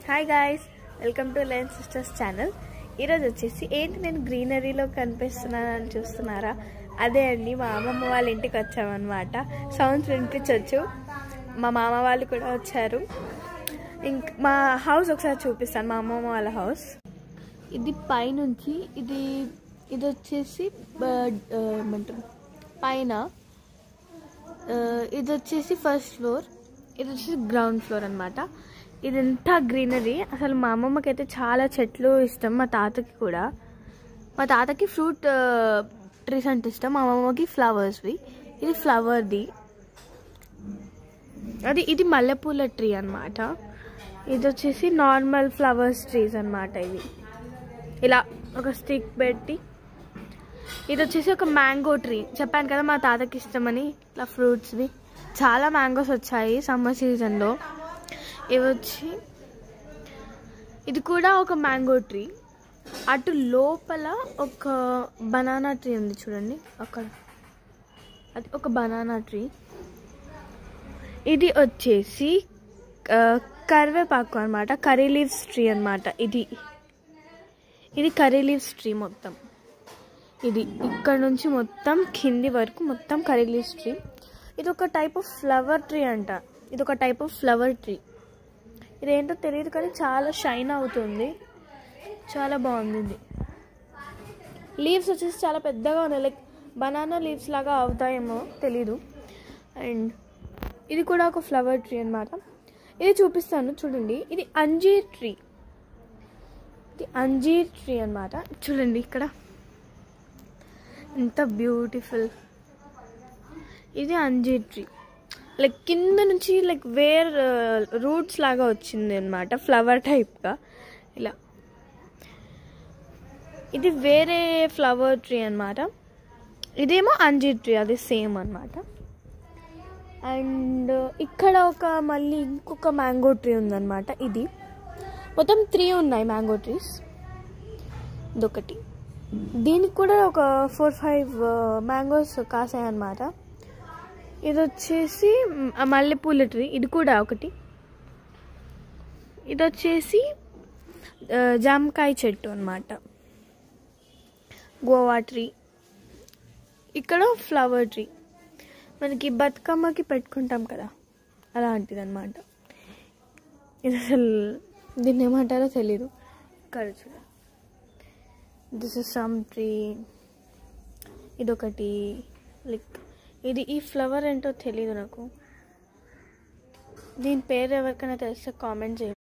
Hi guys, welcome to lens sisters channel. ఈరోజు వచ్చేసి ఏంటి నేను గ్రీనరీలో కనిపిస్తున్నానని చూస్తున్నారా? అదే అండి, మా అమ్మమ్మ వాళ్ళ ఇంటికి వచ్చామన్నమాట. సౌండ్స్ వినిపించవచ్చు. మా మామ వాళ్ళు కూడా వచ్చారు. మా హౌస్ ఒకసారి చూపిస్తాను, మా అమ్మమ్మ వాళ్ళ హౌస్. ఇది పైనుంచి ఇది వచ్చేసి ఏమంటారు పైన, ఇది వచ్చేసి ఫస్ట్ ఫ్లోర్, ఇది వచ్చేసి గ్రౌండ్ ఫ్లోర్ అనమాట. ఇదంతా గ్రీనరీ. అసలు మా అమ్మమ్మకి అయితే చాలా చెట్లు ఇష్టం, మా తాతకి కూడా. మా తాతకి ఫ్రూట్ ట్రీస్ అంటే ఇష్టం, మా అమ్మమ్మకి ఫ్లవర్స్వి. ఇది ఫ్లవర్ది, ఇది మల్లెపూల ట్రీ అనమాట. ఇది వచ్చేసి నార్మల్ ఫ్లవర్స్ ట్రీస్ అనమాట. ఇది ఇలా ఒక స్టిక్ పెట్టి, ఇది వచ్చేసి ఒక మ్యాంగో ట్రీ. చెప్పాను కదా మా తాతకి ఇష్టమని. ఇట్లా ఫ్రూట్స్వి చాలా మ్యాంగోస్ వచ్చాయి సమ్మర్ సీజన్లో. ఇవి వచ్చి ఇది కూడా ఒక మ్యాంగో ట్రీ. అటు లోపల ఒక బనానా ట్రీ ఉంది చూడండి అక్కడ, అది ఒక బనానా ట్రీ. ఇది వచ్చేసి కరివేపాకు అనమాట, కర్రీ లీవ్స్ ట్రీ అనమాట. ఇది కర్రీ లీవ్స్ ట్రీ మొత్తం. ఇది ఇక్కడ నుంచి మొత్తం కింది వరకు మొత్తం కర్రీ లీవ్స్ ట్రీ. ఇది ఒక టైప్ ఆఫ్ ఫ్లవర్ ట్రీ అంట. ఇది ఒక టైప్ ఆఫ్ ఫ్లవర్ ట్రీ. ఇదేంటో తెలియదు కానీ చాలా షైన్ అవుతుంది, చాలా బాగుంది. ఇది లీవ్స్ వచ్చేసి చాలా పెద్దగా ఉన్నాయి, లైక్ బనానా లీవ్స్ లాగా అవుతాయేమో తెలీదు. అండ్ ఇది కూడా ఒక ఫ్లవర్ ట్రీ అనమాట. ఇది చూపిస్తాను చూడండి. ఇది అంజీర్ ట్రీ. ఇది అంజీర్ ట్రీ అనమాట. చూడండి ఇక్కడ ఎంత బ్యూటిఫుల్. ఇది అంజీర్ ట్రీ. లైక్ కింద నుంచి లైక్ రూట్స్ లాగా వచ్చింది అనమాట, ఫ్లవర్ టైప్గా ఇలా. ఇది వేరే ఫ్లవర్ ట్రీ అనమాట. ఇదేమో అంజీర్ ట్రీ, అది సేమ్ అనమాట. అండ్ ఇక్కడ మళ్ళీ ఇంకొక మ్యాంగో ట్రీ ఉందన్నమాట. ఇది మొత్తం 3 ఉన్నాయి మ్యాంగో ట్రీస్. ఇదొకటి, దీనికి కూడా ఒక 4-5 మ్యాంగోస్ కాసాయి అన్నమాట. ఇది వచ్చేసి మల్లెపూల ట్రీ. ఇది కూడా ఒకటి. ఇది వచ్చేసి జామకాయ చెట్టు అన్నమాట, గోవా ట్రీ. ఇక్కడ ఫ్లవర్ ట్రీ, మనకి బతుకమ్మకి పెట్టుకుంటాం కదా అలాంటిది అనమాట. ఇది అసలు దీన్ని ఏమంటారో తెలీదు. ఇక్కడ చూడ, దిస్ ఇస్ సమ్ ట్రీ. ఇదొకటి, లైక్ ఈ ఫ్లవర్ ఏంటో తెలీదు నాకు. దీని పేరు ఎవరికైనా తెలిస్తే కామెంట్ చేయండి.